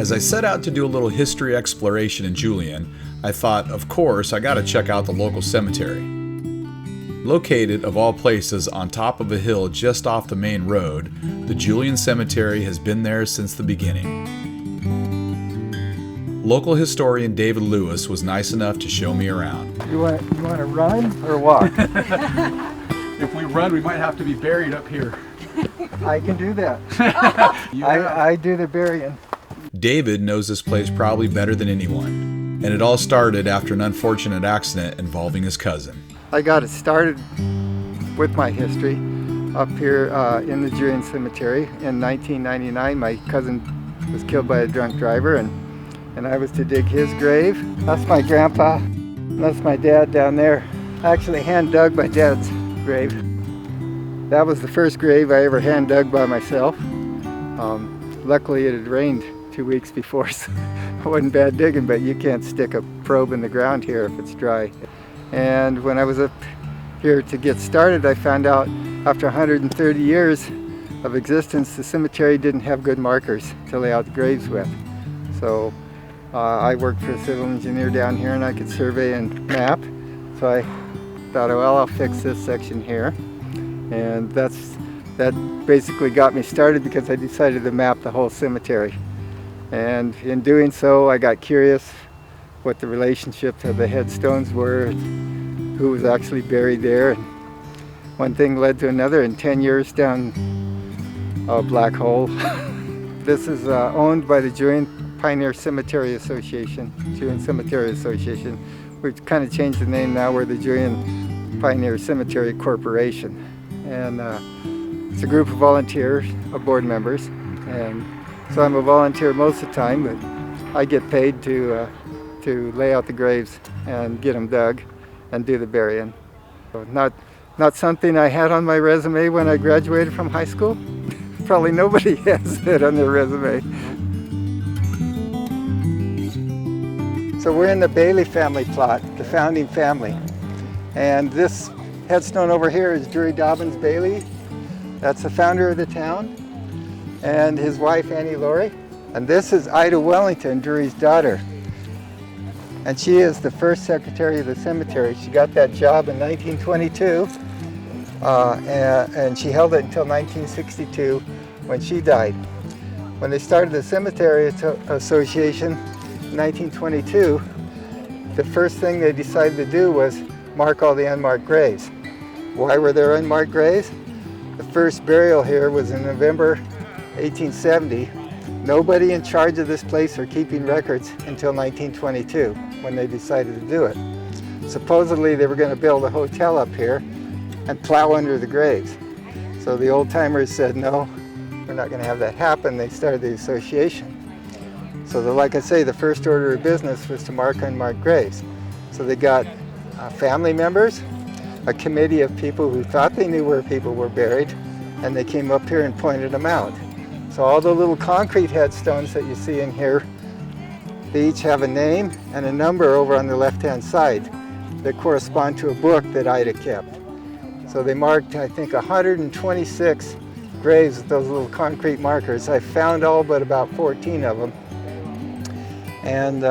As I set out to do a little history exploration in Julian, I thought, of course, I gotta check out the local cemetery. Located, of all places, on top of a hill just off the main road, the Julian Cemetery has been there since the beginning. Local historian David Lewis was nice enough to show me around. You want to run or walk? If we run, we might have to be buried up here. I can do that. I do the burying. David knows this place probably better than anyone, and it all started after an unfortunate accident involving his cousin. I got it started with my history up here in the Julian Cemetery. In 1999, my cousin was killed by a drunk driver, and I was to dig his grave. That's my grandpa. That's my dad down there. I actually hand dug my dad's grave. That was the first grave I ever hand dug by myself. Luckily it had rained 2 weeks before, so it wasn't bad digging, but you can't stick a probe in the ground here if it's dry. And when I was up here to get started, I found out after 130 years of existence, the cemetery didn't have good markers to lay out the graves with. So I worked for a civil engineer down here, and I could survey and map. So I thought, well, I'll fix this section here. And that basically got me started because I decided to map the whole cemetery. And in doing so, I got curious what the relationship to the headstones were, who was actually buried there. And one thing led to another, and 10 years down a black hole. This is owned by the Julian Pioneer Cemetery Association, Julian Cemetery Association. We've kind of changed the name now. We're the Julian Pioneer Cemetery Corporation. And it's a group of volunteers, of board members. And so I'm a volunteer most of the time, but I get paid to lay out the graves and get them dug and do the burying. So not something I had on my resume when I graduated from high school. Probably nobody has that on their resume. So we're in the Bailey family plot, the founding family. And this headstone over here is Drury Dobbins Bailey. That's the founder of the town, and his wife Annie Laurie. And this is Ida Wellington, Drury's daughter. And she is the first secretary of the cemetery. She got that job in 1922, and she held it until 1962 when she died. When they started the Cemetery Association in 1922, the first thing they decided to do was mark all the unmarked graves. Why were there unmarked graves? The first burial here was in November 1870. Nobody in charge of this place or keeping records until 1922, when they decided to do it. Supposedly they were going to build a hotel up here and plow under the graves. So the old timers said, no, we're not going to have that happen. They started the association. So like I say, the first order of business was to mark unmarked graves. So they got family members, a committee of people who thought they knew where people were buried, and they came up here and pointed them out. So all the little concrete headstones that you see in here, they each have a name and a number over on the left-hand side that correspond to a book that Ida kept. So they marked, I think, 126 graves with those little concrete markers. I found all but about 14 of them. And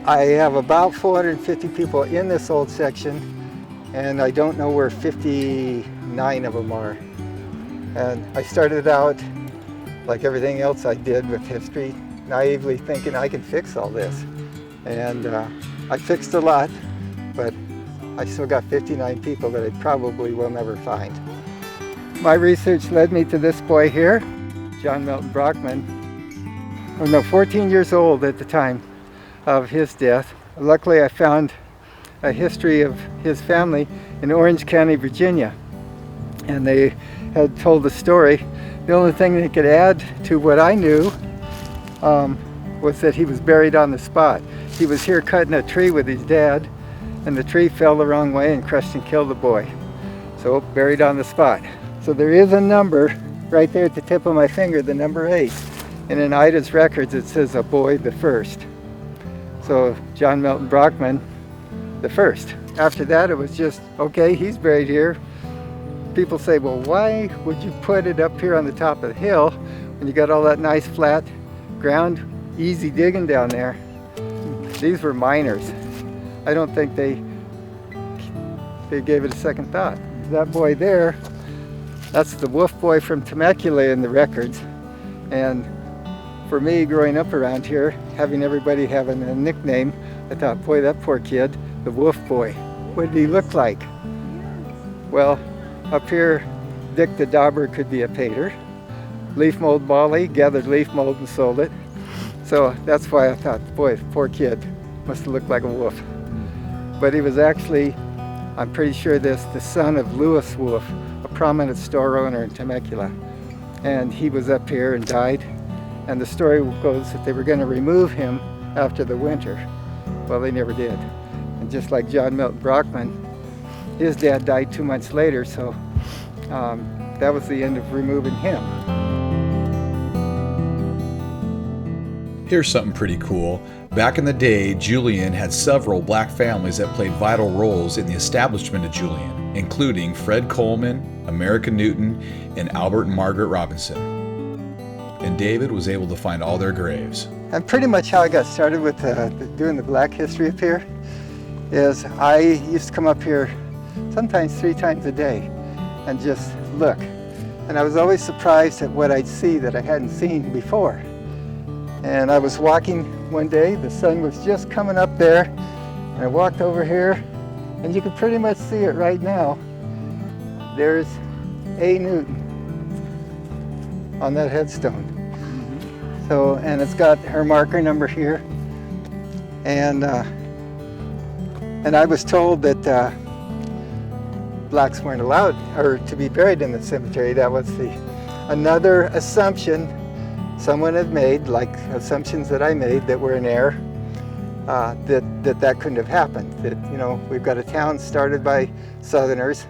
I have about 450 people in this old section, and I don't know where 59 of them are. And I started out, like everything else I did with history, naively thinking I could fix all this. And I fixed a lot, but I still got 59 people that I probably will never find. My research led me to this boy here, John Milton Brockman. Oh no, 14 years old at the time of his death. Luckily I found a history of his family in Orange County, Virginia. And they had told the story. The only thing they could add to what I knew was that he was buried on the spot. He was here cutting a tree with his dad, and the tree fell the wrong way and crushed and killed the boy. So buried on the spot. So there is a number right there at the tip of my finger, the number 8. And in Ida's records it says a boy the first. So John Milton Brockman the first. After that it was just, okay, he's buried here. People say, well, why would you put it up here on the top of the hill when you got all that nice flat ground, easy digging down there. These were miners. I don't think they gave it a second thought. That boy there, that's the Wolf Boy from Temecula in the records. And for me, growing up around here, having everybody having a nickname, I thought, boy, that poor kid, the Wolf Boy. What did he look like? Well, up here, Dick the Dauber could be a painter. Leaf mold Bali, gathered leaf mold and sold it. So that's why I thought, boy, poor kid, must have looked like a wolf. But he was actually, I'm pretty sure this, the son of Louis Wolf, a prominent store owner in Temecula. And he was up here and died. And the story goes that they were going to remove him after the winter. Well, they never did. And just like John Milton Brockman, his dad died 2 months later, so that was the end of removing him. Here's something pretty cool. Back in the day, Julian had several black families that played vital roles in the establishment of Julian, including Fred Coleman, America Newton, and Albert and Margaret Robinson. And David was able to find all their graves. And pretty much how I got started with doing the black history up here is I used to come up here sometimes 3 times a day and just look. And I was always surprised at what I'd see that I hadn't seen before. And I was walking one day, the sun was just coming up there, and I walked over here, and you can pretty much see it right now. There's A. Newton on that headstone. So, and it's got her marker number here. And I was told that blacks weren't allowed or to be buried in the cemetery. That was another assumption someone had made, like assumptions that I made that were in error, that couldn't have happened. That, you know, we've got a town started by Southerners.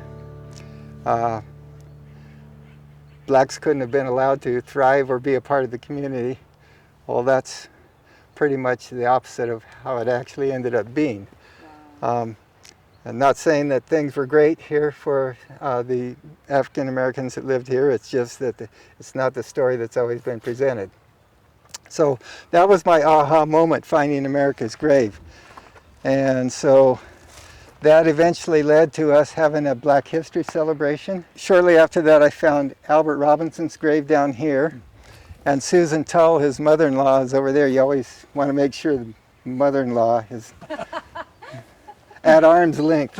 Blacks couldn't have been allowed to thrive or be a part of the community. Well, that's pretty much the opposite of how it actually ended up being. Wow. I'm not saying that things were great here for the African Americans that lived here. It's just that it's not the story that's always been presented. So that was my aha moment, finding America's grave. And so that eventually led to us having a Black History celebration. Shortly after that, I found Albert Robinson's grave down here. And Susan Tull, his mother-in-law, is over there. You always want to make sure the mother-in-law is at arm's length.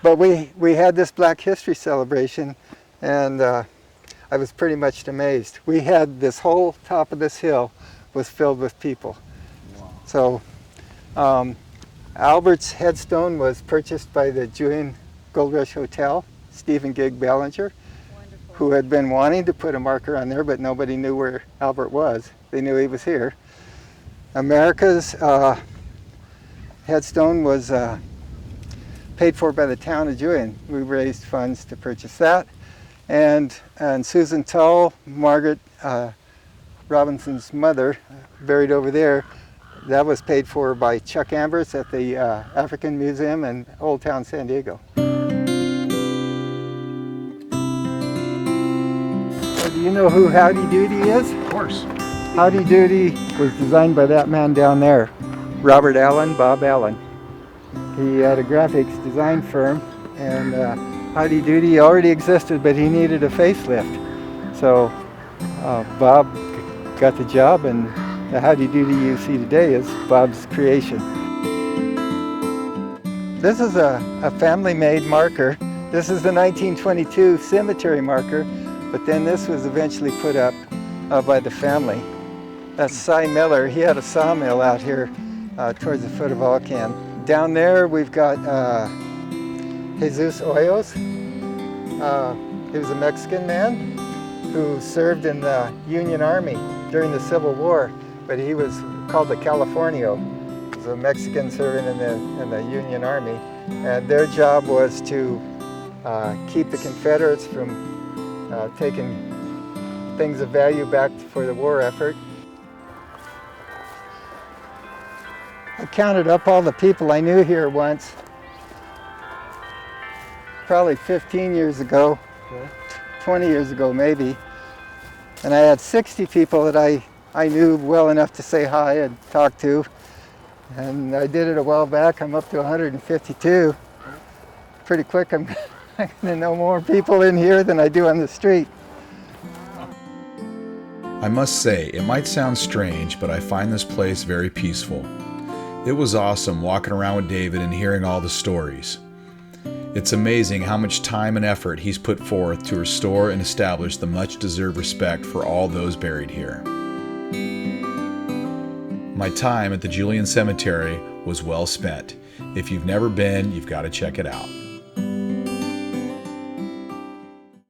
But we had this Black History celebration, and I was pretty much amazed. We had this whole top of this hill was filled with people. Wow. So Albert's headstone was purchased by the Julian Gold Rush Hotel, Stephen Gig Ballinger, who had been wanting to put a marker on there, but nobody knew where Albert was. They knew he was here. America's headstone was paid for by the town of Julian. We raised funds to purchase that. And Susan Tull, Margaret Robinson's mother, buried over there, that was paid for by Chuck Ambers at the African Museum in Old Town San Diego. Do you know who Howdy Doody is? Of course. Howdy Doody was designed by that man down there, Robert Allen, Bob Allen. He had a graphics design firm, and Howdy Doody already existed, but he needed a facelift. So Bob got the job, and the Howdy Doody you see today is Bob's creation. This is a family-made marker. This is the 1922 cemetery marker, but then this was eventually put up by the family. That's Cy Miller. He had a sawmill out here towards the foot of Alcan. Down there we've got Jesus Hoyos. He was a Mexican man who served in the Union Army during the Civil War, but he was called the Californio. He was a Mexican serving in the Union Army, and their job was to keep the Confederates from taking things of value back for the war effort. I counted up all the people I knew here once, probably 15 years ago, 20 years ago maybe, and I had 60 people that I I knew well enough to say hi and talk to. And I did it a while back. I'm up to 152. Pretty quick, I'm going to know more people in here than I do on the street. I must say, it might sound strange, but I find this place very peaceful. It was awesome walking around with David and hearing all the stories. It's amazing how much time and effort he's put forth to restore and establish the much-deserved respect for all those buried here. My time at the Julian Cemetery was well spent. If you've never been, you've got to check it out.